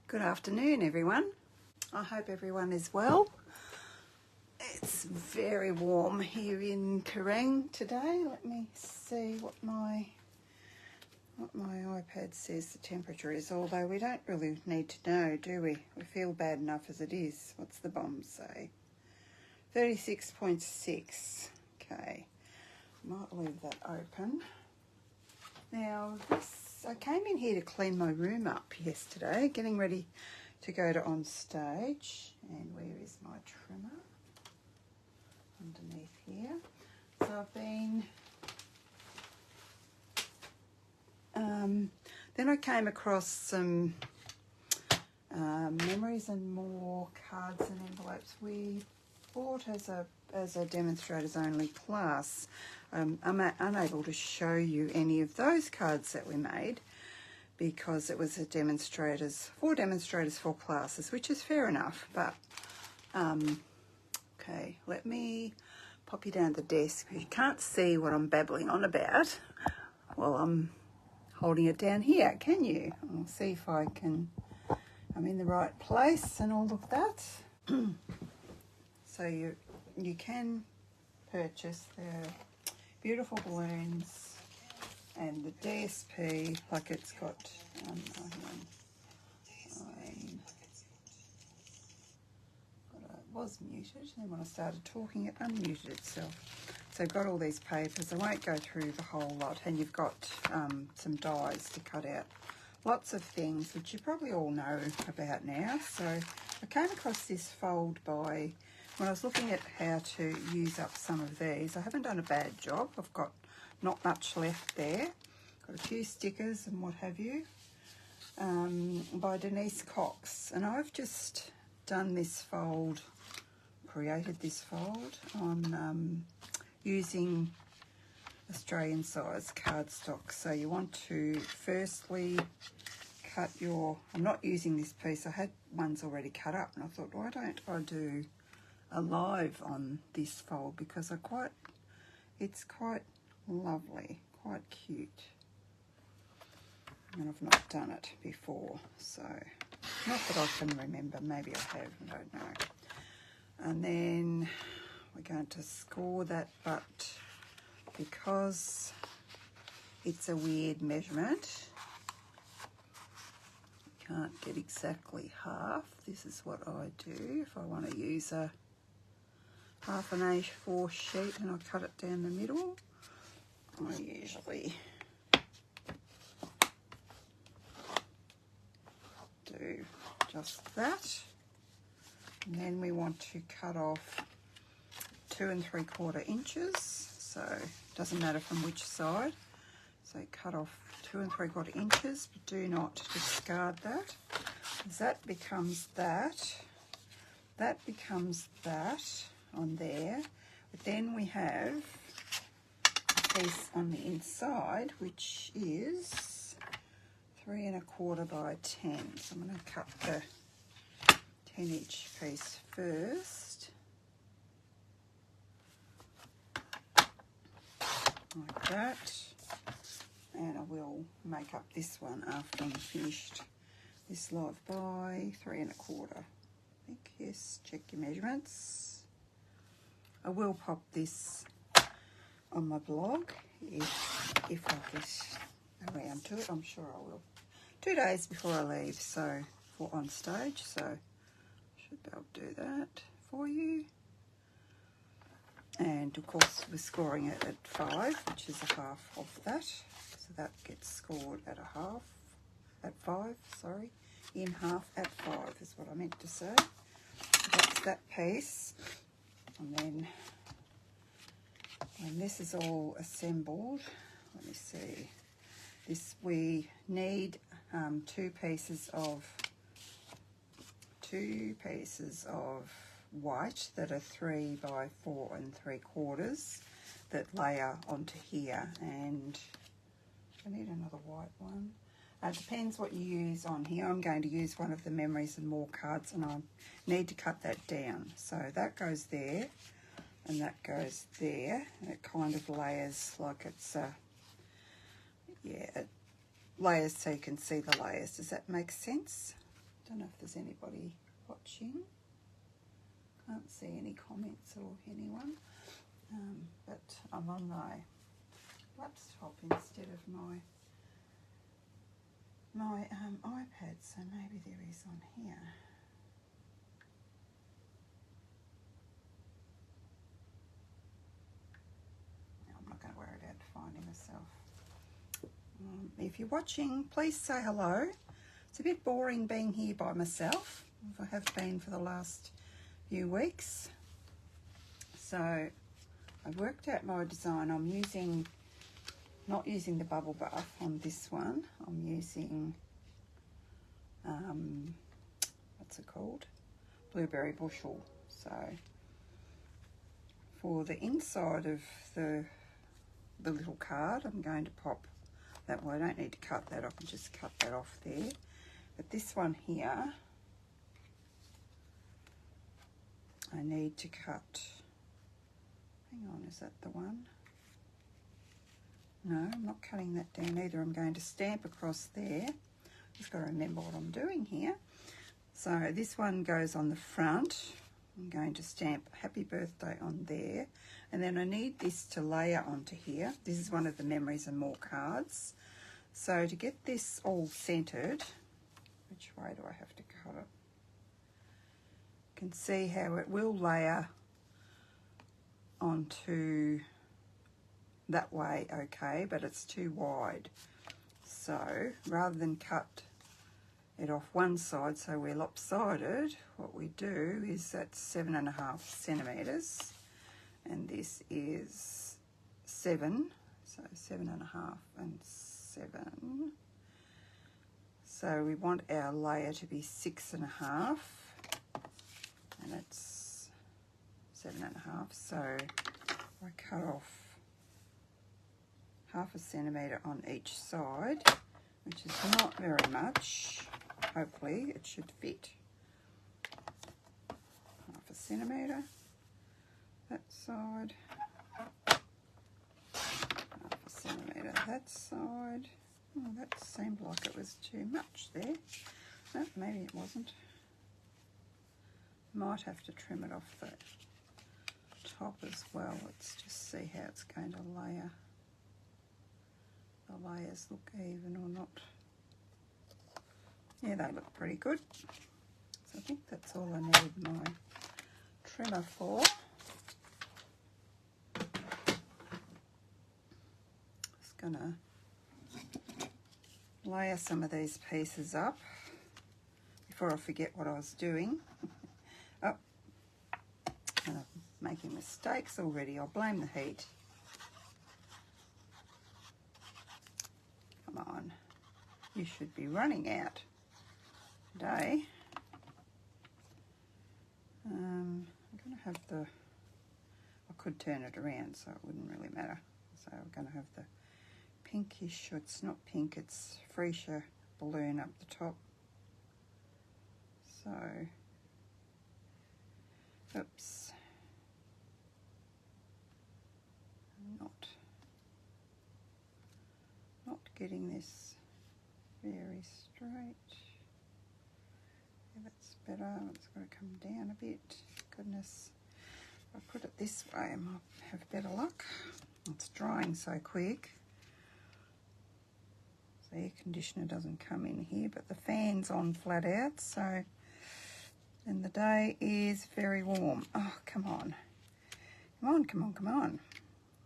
Good afternoon, everyone. I hope everyone is well. It's very warm here in Kerrang today. Let me see what my iPad says the temperature is, although we don't really need to know, do we? We feel bad enough as it is. What's the bomb say? 36.6. Okay, might leave that open. Now, I came in here to clean my room up yesterday, getting ready to go to on stage. And where is my trimmer? Underneath here. So I've been... then I came across some Memories and More cards and envelopes we bought as a demonstrators only class. I'm unable to show you any of those cards that we made because it was four demonstrators, 4 classes, which is fair enough. But okay, let me pop you down the desk. You can't see what I'm babbling on about. Well, I'm holding it down here, can you? I'll see if I'm in the right place and all of that. So you can purchase the beautiful balloons and the DSP, like it's got, it was muted, and when I started talking it unmuted itself. So I've got all these papers. I won't go through the whole lot, and you've got some dies to cut out. Lots of things which you probably all know about now. So I came across this fold by, when I was looking at how to use up some of these, I haven't done a bad job. I've got not much left there. Got a few stickers and what have you, by Denise Cox. And I've just done this fold, created this fold on using Australian size cardstock. So you want to firstly cut I'm not using this piece. I had ones already cut up and I thought, why don't I do a live on this fold, because it's quite lovely, quite cute. And I've not done it before, so not that I can remember. Maybe I have, I don't know. And then we're going to score that, but because it's a weird measurement, you can't get exactly half. This is what I do if I want to use a half an A4 sheet and I cut it down the middle. I usually do just that. And then we want to cut off 2 3/4 inches. So it doesn't matter from which side. So cut off 2 3/4 inches, but do not discard that. That becomes that. That becomes that on there. But then we have a piece on the inside, which is 3 1/4 by 10. So I'm going to cut the 10-inch piece first, like that. And I will make up this one after I'm finished this live by 3 1/4. I think, yes, check your measurements. I will pop this on my blog if I get around to it. I'm sure I will. 2 days before I leave, so for on stage, so I should be able to do that for you. And of course we're scoring it at 5, which is a half of that. So that gets scored at at 5, sorry. In half at 5 is what I meant to say. So that's that piece. And then when this is all assembled, let me see. We need 2 pieces of white that are 3 by 4 3/4 that layer onto here, and I need another white one. It depends what you use on here. I'm going to use one of the Memories and More cards, and I need to cut that down. So that goes there, and that goes there, and it kind of layers like it's it layers so you can see the layers. Does that make sense? Don't know if there's anybody watching. Can't see any comments or anyone. But I'm on my laptop instead of my iPad, so maybe there is on here. No, I'm not going to worry about finding myself. If you're watching, please say hello. It's a bit boring being here by myself, as I have been for the last few weeks. So I've worked out my design. I'm not using the bubble bath on this one. I'm using, what's it called? Blueberry bushel. So for the inside of the little card, I'm going to pop that one. I don't need to cut that. I can just cut that off there. But this one here, I need to cut. Hang on, is that the one? No, I'm not cutting that down either. I'm going to stamp across there. Just got to remember what I'm doing here. So this one goes on the front. I'm going to stamp Happy Birthday on there. And then I need this to layer onto here. This is one of the Memories and More cards. So to get this all centered, which way do I have to cut it? You can see how it will layer onto that way, okay, but it's too wide. So rather than cut it off one side so we're lopsided, what we do is that's 7.5 centimetres, and this is 7, so 7.5 and 7. So we want our layer to be 6.5, and it's 7.5. So I cut off 0.5 centimetre on each side, which is not very much. Hopefully it should fit. 0.5 centimetre that side, 0.5 centimetre that side. Oh, that seemed like it was too much there. No, maybe it wasn't. Might have to trim it off the top as well. Let's just see how it's going to layer. The layers look even or not. Yeah, they look pretty good. So I think that's all I need my trimmer for. Just gonna layer some of these pieces up before I forget what I was doing. Oh, and I'm making mistakes already. I'll blame the heat. Come on, you should be running out today. I'm going to have the, I could turn it around so it wouldn't really matter. So we're going to have the pinkish, it's not pink, it's freesia balloon up the top. So, oops, not getting this very straight. Yeah, that's better. It's got to come down a bit. Goodness, if I put it this way, I might have better luck. It's drying so quick. The air conditioner doesn't come in here, but the fan's on flat out, so, and the day is very warm. Oh, come on. Come on, come on, come on.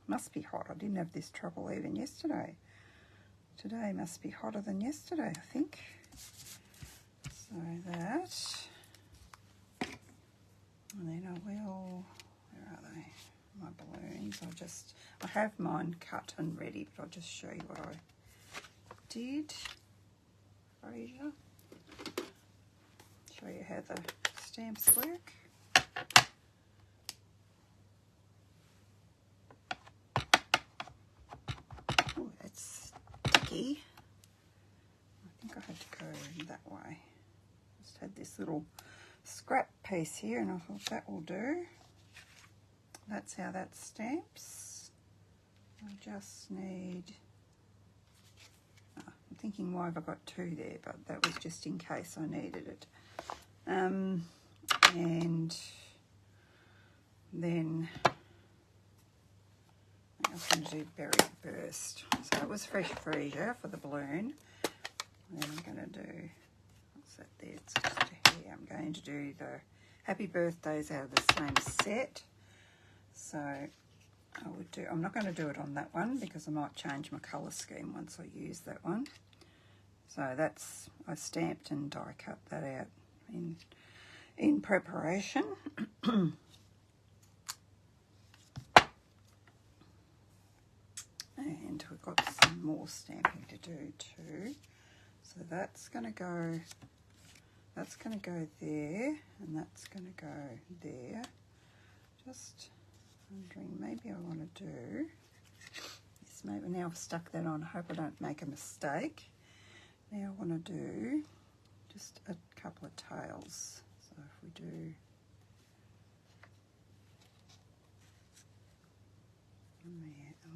Must be hot. I didn't have this trouble even yesterday. Today must be hotter than yesterday, I think. So that, and then I will, where are they? My balloons. I have mine cut and ready, but I'll just show you what I did. Freesia. Show you how the stamps work. Oh, that's sticky. I think I had to go that way. Just had this little scrap piece here and I thought that will do. That's how that stamps. I just need, thinking, why have I got 2 there? But that was just in case I needed it. And then I was going to do Berry Burst. So it was Fresh Freesia for the balloon. And then I'm going to do, what's that there? It's just here. I'm going to do the Happy Birthdays out of the same set. So I would do, I'm not going to do it on that one because I might change my colour scheme once I use that one. So that's, I stamped and die cut that out in preparation. And we've got some more stamping to do too. So that's going to go there, and that's going to go there. Just wondering, maybe I want to do this. Maybe now I've stuck that on. I hope I don't make a mistake. Now I want to do just a couple of tails. So if we do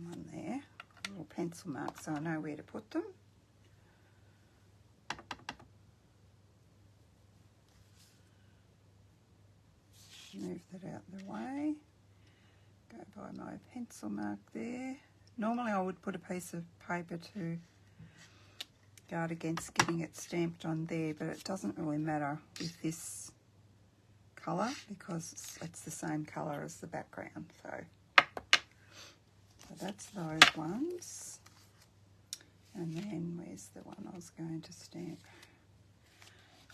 one there, a little pencil mark so I know where to put them. Move that out of the way. Go by my pencil mark there. Normally I would put a piece of paper to guard against getting it stamped on there, but it doesn't really matter with this colour because it's the same colour as the background. So that's those ones. And then where's the one I was going to stamp?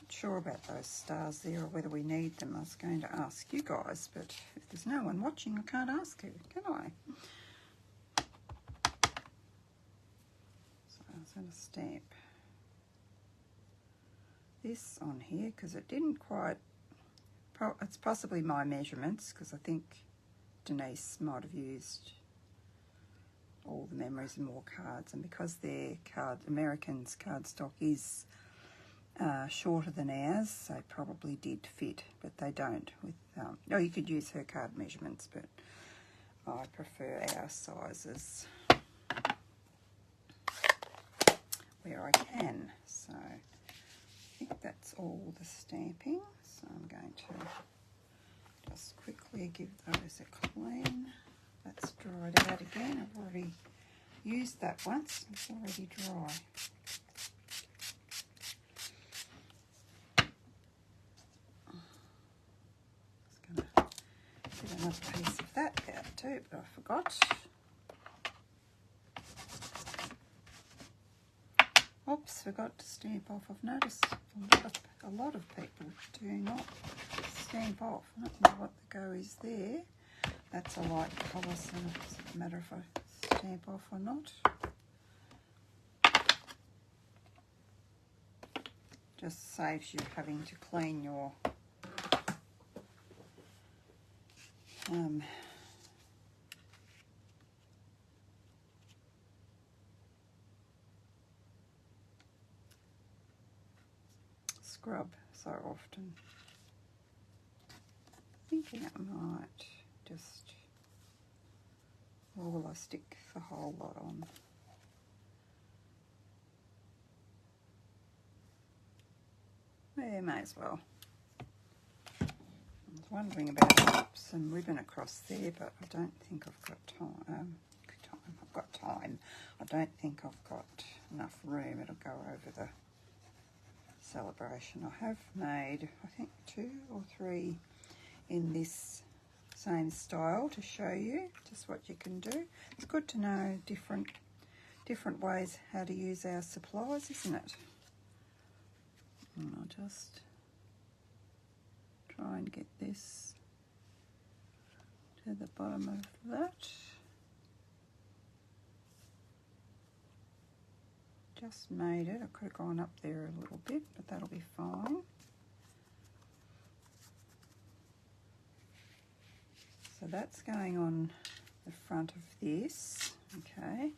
Not sure about those stars there or whether we need them. I was going to ask you guys, but if there's no one watching, I can't ask you, can I? So I was going to stamp this on here because it didn't quite, it's possibly my measurements because I think Denise might have used all the memories and more cards, and because their Americans cardstock is shorter than ours, they probably did fit, but they don't with oh, you could use her card measurements, but I prefer our sizes where I can. So I think that's all the stamping, so I'm going to just quickly give those a clean. That's dried out again. I've already used that once. It's already dry. Just going to get another piece of that out too, but I forgot. Oops, forgot to stamp off. I've noticed a lot of people do not stamp off. I don't know what the go is there. That's a light colour, so it doesn't matter if I stamp off or not. Just saves you having to clean your scrub so often. Thinking I might just, or will I stick the whole lot on? Yeah, may as well. I was wondering about some ribbon across there, but I don't think I've got time. I've got time. I don't think I've got enough room. It'll go over the celebration. I have made, I think, 2 or 3 in this same style to show you just what you can do. It's good to know different ways how to use our supplies, isn't it? And I'll just try and get this to the bottom of that. Just made it. I could have gone up there a little bit, but that'll be fine. So that's going on the front of this, okay.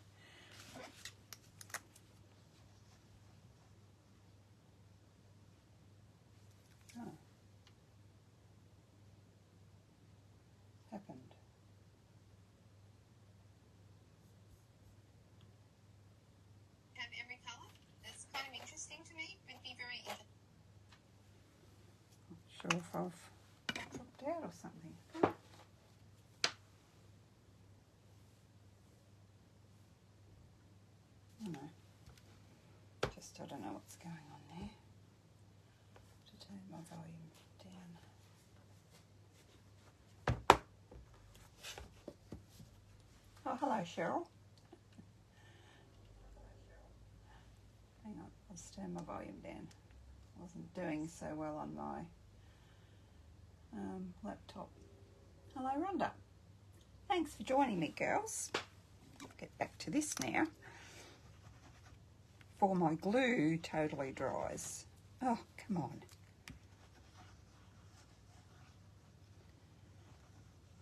Oh. Happened. Have every color? This or if I've dropped out or something. I don't know. Just I don't know what's going on there. To turn my volume down. Oh, hello, Cheryl. Hang on, I'll just turn my volume down. I wasn't doing so well on my laptop. Hello, Rhonda. Thanks for joining me, girls. I'll get back to this now. Before my glue totally dries. Oh, come on.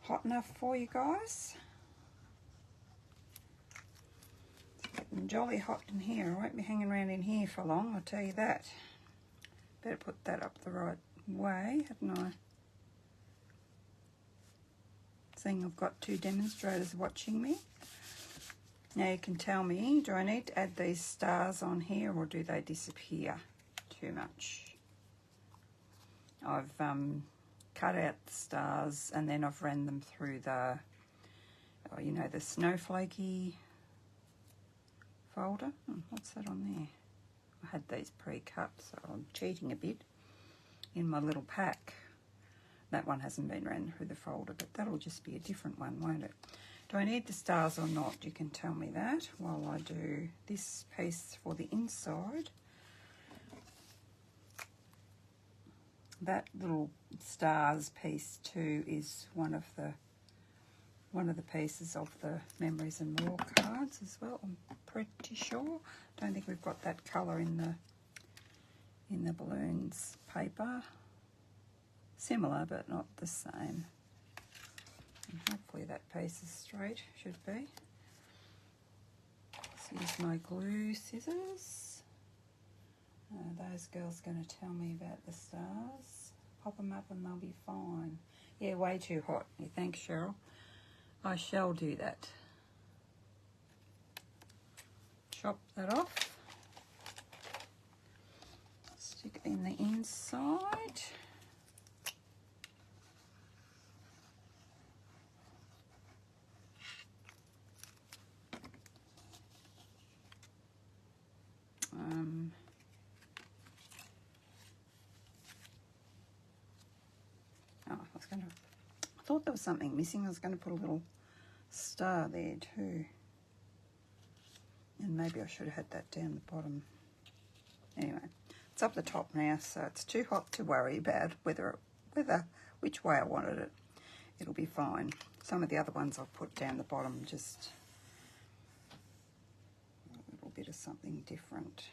Hot enough for you guys? It's getting jolly hot in here. I won't be hanging around in here for long, I'll tell you that. Better put that up the right way, hadn't I? Seeing I've got two demonstrators watching me. Now you can tell me, do I need to add these stars on here or do they disappear too much? I've cut out the stars and then I've ran them through the, you know, the snowflakey folder. What's that on there? I had these pre-cut, so I'm cheating a bit in my little pack. That one hasn't been ran through the folder, but that'll just be a different one, won't it? Do I need the stars or not? You can tell me that while I do this piece for the inside. That little stars piece too is one of the pieces of the Memories and More cards as well. I'm pretty sure. Don't think we've got that colour in the balloons paper. Similar but not the same. And hopefully that piece is straight, should be. Let's use my glue scissors. Those girls are going to tell me about the stars. Pop them up and they'll be fine. Yeah, way too hot. Yeah, thanks, Cheryl. I shall do that. Chop that off. Stick it in the inside. I thought there was something missing. I was going to put a little star there too. And maybe I should have had that down the bottom. Anyway, it's up the top now, so it's too hot to worry about which way I wanted it. It'll be fine. Some of the other ones I've put down the bottom, just a little bit of something different.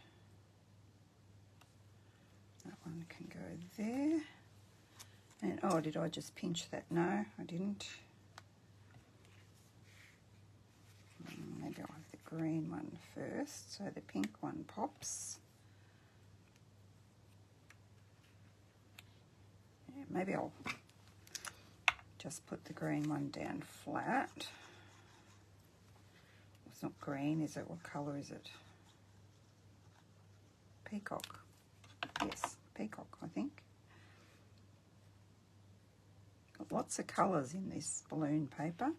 That one can go there. And, oh, did I just pinch that? No, I didn't. Maybe I'll have the green one first, so the pink one pops. Yeah, maybe I'll just put the green one down flat. It's not green, is it? What colour is it? Peacock. Yes, peacock, I think. Got lots of colours in this balloon paper.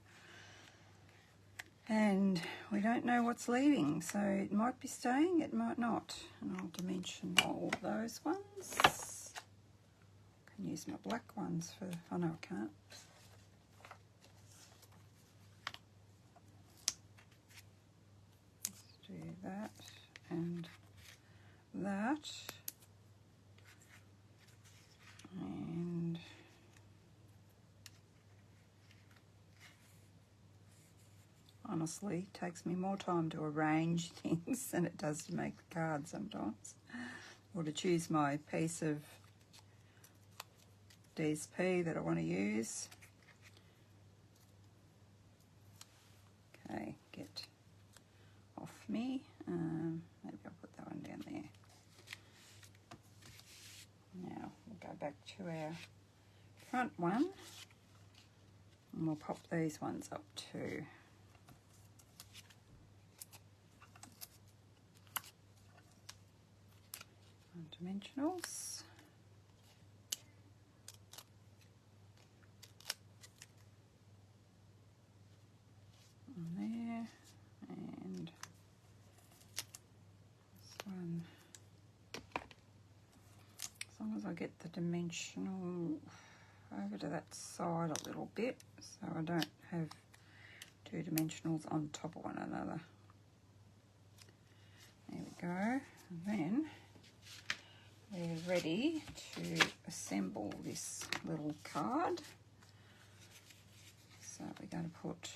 And we don't know what's leaving, so it might be staying, it might not. And I'll dimension all those ones. I can use my black ones for, oh no I can't. Let's do that and that. And honestly, it takes me more time to arrange things than it does to make the card sometimes, or to choose my piece of DSP that I want to use. Okay, get off me. Maybe I'll put that one down there. Now we'll go back to our front one and we'll pop these ones up too. Dimensionals. As long as I get the dimensional over to that side a little bit, so I don't have two dimensionals on top of one another. There we go. And then we're ready to assemble this little card. So we're going to put,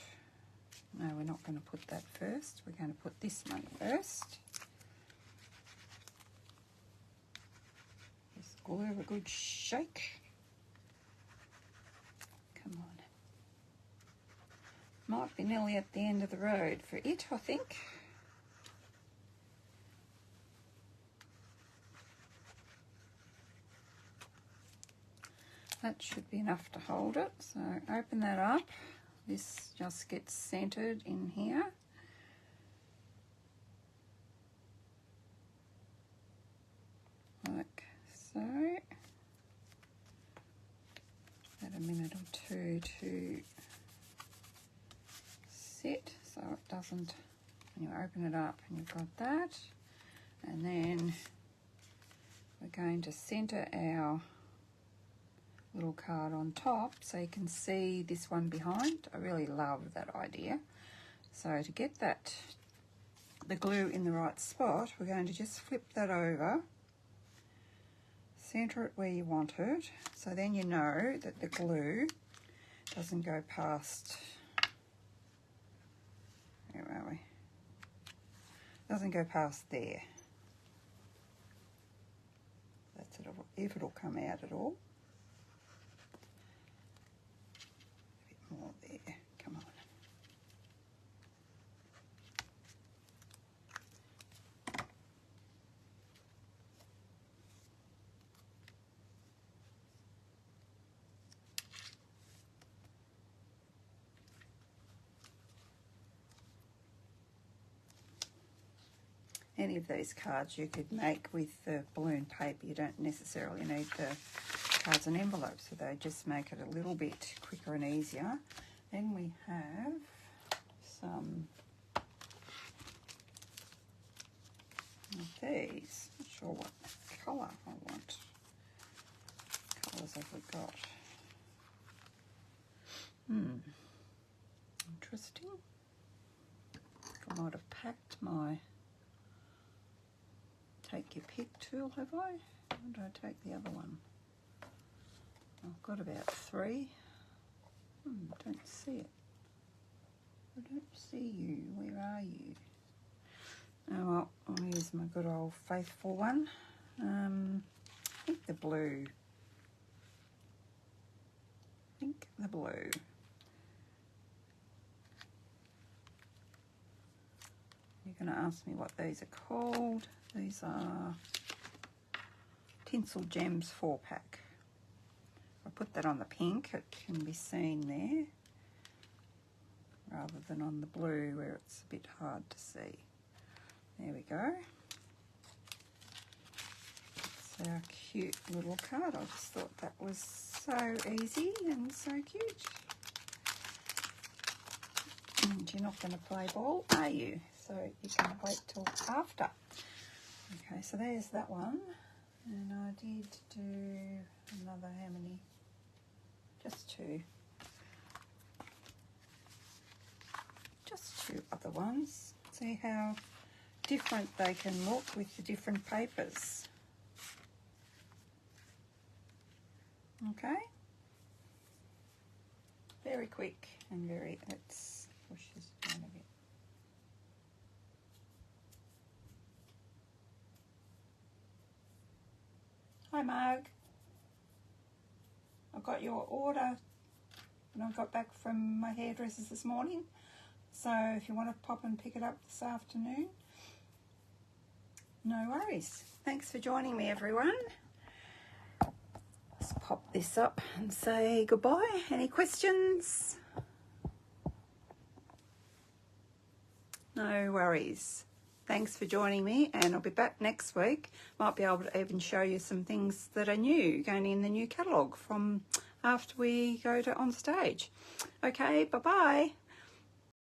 no, we're not going to put that first. We're going to put this one first. Just give a good shake. Come on. Might be nearly at the end of the road for it, I think. That should be enough to hold it. So open that up. This just gets centered in here. Like so. About a minute or two to sit so it doesn't, and you open it up and you've got that. And then we're going to center our little card on top so you can see this one behind. I really love that idea. So to get that, the glue in the right spot, we're going to just flip that over, center it where you want it, so then you know that the glue doesn't go past, where are we? Doesn't go past there. That's it, if it'll come out at all. More there, come on. Any of these cards you could make with the balloon paper. You don't necessarily need the cards and envelopes, so they just make it a little bit quicker and easier. Then we have some of these. Not sure what colour I want. Colours have we got? Interesting. I might have packed my take your pick tool, have I? Or did I take the other one? I've got about 3. Don't see it. I don't see you. Where are you? Oh well, I'll use my good old faithful one. I think the blue. You're going to ask me what these are called. These are Tinsel Gems 4-pack. If I put that on the pink, it can be seen there, rather than on the blue where it's a bit hard to see. There we go. It's our cute little card. I just thought that was so easy and so cute. And you're not going to play ball, are you? So you can wait till after. Okay, so there's that one. And I did do another, how many? Just 2. Just 2 other ones. See how different they can look with the different papers. Okay? Very quick and very, let's push this down a bit. Hi Marg, I got your order when I got back from my hairdressers this morning, so if you want to pop and pick it up this afternoon, no worries. Thanks for joining me everyone. Let's pop this up and say goodbye. Any questions? No worries. Thanks for joining me, and I'll be back next week. Might be able to even show you some things that are new, going in the new catalogue from after we go to on stage. Okay, bye-bye.